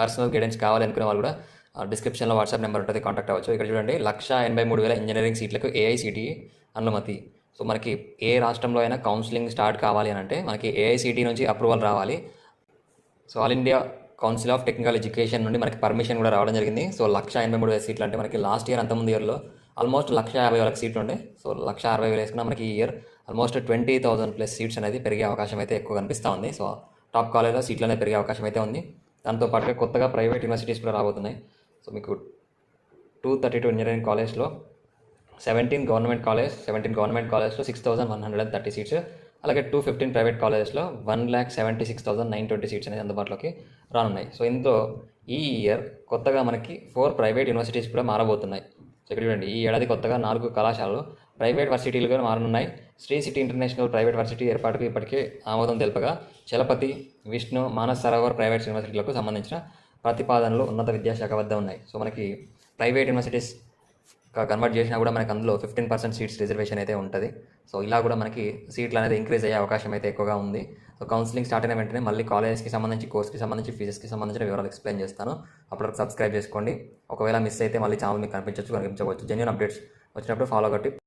Personal guidance కావాలనుకునే వాళ్ళు కూడా డిస్క్రిప్షన్లో వాట్సాప్ నెంబర్ ఉంటుంది, కాంటాక్ట్ అవ్వచ్చు. ఇక్కడ చూడండి 1,83,000 ఇంజనీరింగ్ సీట్లకు ఏఐసిటిఈ అనుమతి. సో మనకి ఏ రాష్ట్రంలో అయినా కౌన్సిలింగ్ స్టార్ట్ కావాలి అని అంటే మనకి ఏఐసిటిఈ నుంచి అప్రూవల్ రావాలి. So all India council of technical education నుండి మనకి పర్మిషన్ కూడా రావడం జరిగింది. సో 1,83,000 సీట్లు అంటే మనకి లాస్ట్ ఇయర్ అంతకుముందు ఇయర్లో ఆల్మోస్ట్ 1,50,000 సీట్లు ఉండే. సో 1,60,000 వేసుకున్నా మనకి ఈ ఇయర్ ఆల్మోస్ట్ 20,000+ సీట్స్ అనేది పెరిగే అవకాశం అయితే ఎక్కువ కనిపిస్తూ ఉంది. సో టాప్ కాలేజ్లో సీట్లు అనేది పెరిగే అవకాశం అయితే ఉంది. దాంతోపాటుగా కొత్తగా ప్రైవేట్ యూనివర్సిటీస్ కూడా రాబోతున్నాయి. సో మీకు 232 ఇంజనీరింగ్ కాలేజ్లో 17 గవర్నమెంట్ కాలేజ్లో 6,130 సీట్స్, అలాగే 215 ప్రైవేట్ కాలేజెస్లో 1,76,920 సీట్స్ అనేది అందుబాటులోకి రానున్నాయి. సో ఇందులో ఈ ఇయర్ కొత్తగా మనకి 4 ప్రైవేట్ యూనివర్సిటీస్ కూడా మారబోతున్నాయి. సో ఇక్కడ చూడండి, ఈ ఏడాది కొత్తగా 4 కళాశాలలు ప్రైవేట్ వర్సిటీలుగా మారనున్నాయి. Sri City international private varsity ఏర్పాటుకు ఇప్పటికే ఆమోదం తెలుపగా చలపతి, విష్ణు, మానస్ సరోవర్ ప్రైవేట్ యూనివర్సిటీలకు సంబంధించిన ప్రతిపాదనలు ఉన్నత విద్యాశాఖ వద్ద ఉన్నాయి. సో మనకి ప్రైవేట్ యూనివర్సిటీస్ కన్వర్ట్ చేసినా కూడా మనకి అందులో 15% సీట్స్ రిజర్వేషన్ అయితే ఉంటుంది. సో ఇలా కూడా మనకి సీట్లు అనేది ఇంక్రీజ్ అయ్యే అవకాశం అయితే ఎక్కువగా ఉంది. సో కౌన్సిలింగ్ స్టార్ట్ అయిన వెంటనే మళ్ళీ కాలేజ్కి సంబంధించి, కోర్స్కి సంబంధించి, ఫీజెస్కి సంబంధించిన వివరాలు ఎక్స్ప్లెయిన్ చేస్తాను. అప్పటివరకు సబ్స్క్రైబ్ చేసుకోండి. ఒకవేళ మిస్ అయితే మళ్ళీ ఛానల్ మీకు కనిపించవచ్చు. జెన్యూన్ అప్డేట్స్ వచ్చినప్పుడు ఫాలో కట్టి